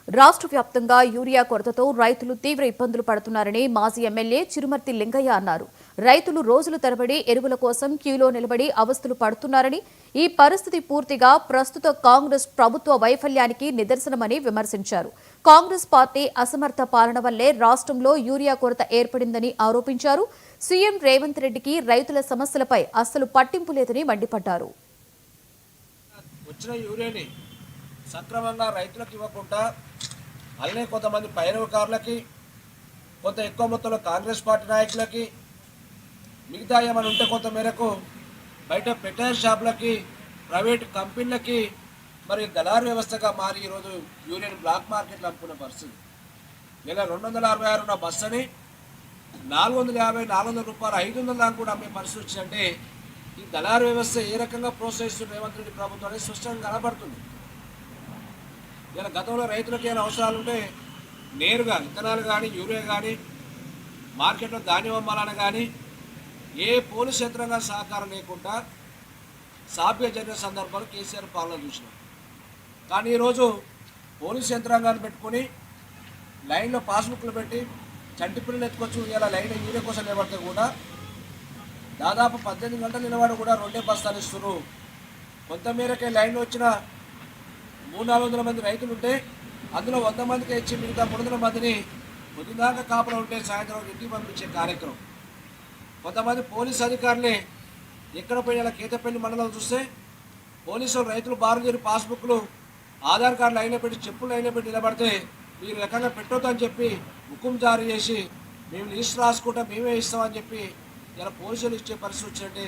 రాష్ట్ర వ్యాప్తంగా యూరియా కొరతతో రైతులు తీవ్ర ఇబ్బందులు పడుతున్నారని మాజీ ఎమ్మెల్యే చిరుమర్తి లింగయ్య అన్నారు. రైతులు రోజుల తరబడి ఎరువుల కోసం క్యూలో నిలబడి అవస్థలు పడుతున్నారని, ఈ పరిస్థితి పూర్తిగా ప్రస్తుత కాంగ్రెస్ ప్రభుత్వ వైఫల్యానికి నిదర్శనమని విమర్శించారు. కాంగ్రెస్ పార్టీ అసమర్థ పాలన వల్లే రాష్ట్రంలో యూరియా కొరత ఏర్పడిందని ఆరోపించారు. సీఎం రేవంత్ రెడ్డికి రైతుల సమస్యలపై అస్సలు పట్టింపు లేదని మండిపడ్డారు. సక్రమంగా రైతులకు ఇవ్వకుండా అలానే కొంతమంది పైరవకారులకి, కొంత ఎక్కువ మొత్తంలో కాంగ్రెస్ పార్టీ నాయకులకి, మిగతా ఏమైనా ఉంటే కొంత మేరకు బయట పెట్రోల్ షాపులకి, ప్రైవేట్ కంపెనీలకి మరి దళారు వ్యవస్థగా మారి ఈరోజు యూరియన్ బ్లాక్ మార్కెట్లు అమ్ముకునే పరిస్థితి. ఇలా 266 ఉన్న బస్సుని 450, 400 రూపాయలు, 500 దాకా కూడా అమ్మే పరిస్థితి వచ్చిందంటే ఈ దళారు వ్యవస్థ ఏ రకంగా ప్రోత్సహిస్తున్న రేవంత్ రెడ్డి ప్రభుత్వం అనేది స్పష్టంగా కనబడుతుంది. ఇలా గతంలో రైతులకు ఏమైనా అవసరాలు ఉంటే నేరుగా విత్తనాలు కానీ, యూరియా కానీ, మార్కెట్లో ధాన్యం అమ్మాలని కానీ ఏ పోలీస్ యంత్రాంగ సహకారం లేకుండా సాధ్య జరిగిన సందర్భాలు కేసీఆర్ పాలన చూసినాం. కానీ ఈరోజు పోలీస్ యంత్రాంగాన్ని పెట్టుకొని లైన్లో పాస్బుక్లు పెట్టి చంటి పిల్లలు ఎత్తుకొచ్చు ఇలా లైన్లో యూరియా కోసం నిలబడితే కూడా దాదాపు 18 గంటలు నిలబడి కూడా 2 బస్తాలు ఇస్తున్నారు. కొంతమేరకే లైన్లో వచ్చిన 300-400 మంది రైతులు ఉంటే అందులో 100 మందికి ఇచ్చి మిగతా 300 మందిని పొద్దుదాకా కాపురం ఉంటే సాయంత్రం ఇంటికి పంపించే కార్యక్రమం. కొంతమంది పోలీసు అధికారులే ఎక్కడ పోయిన కేతపల్లి మండలం చూస్తే పోలీసులు రైతులు బారుదేరి పాస్బుక్లు, ఆధార్ కార్డులు అయినా పెట్టి, చెప్పులు అయినా పెట్టి నిలబడితే మీరు రకంగా పెట్టొద్దు అని చెప్పి హుకుం జారీ చేసి మేము లిస్ట్ రాసుకుంటా మేమే ఇస్తామని చెప్పి ఇలా పోలీసులు ఇచ్చే పరిస్థితి వచ్చినట్టే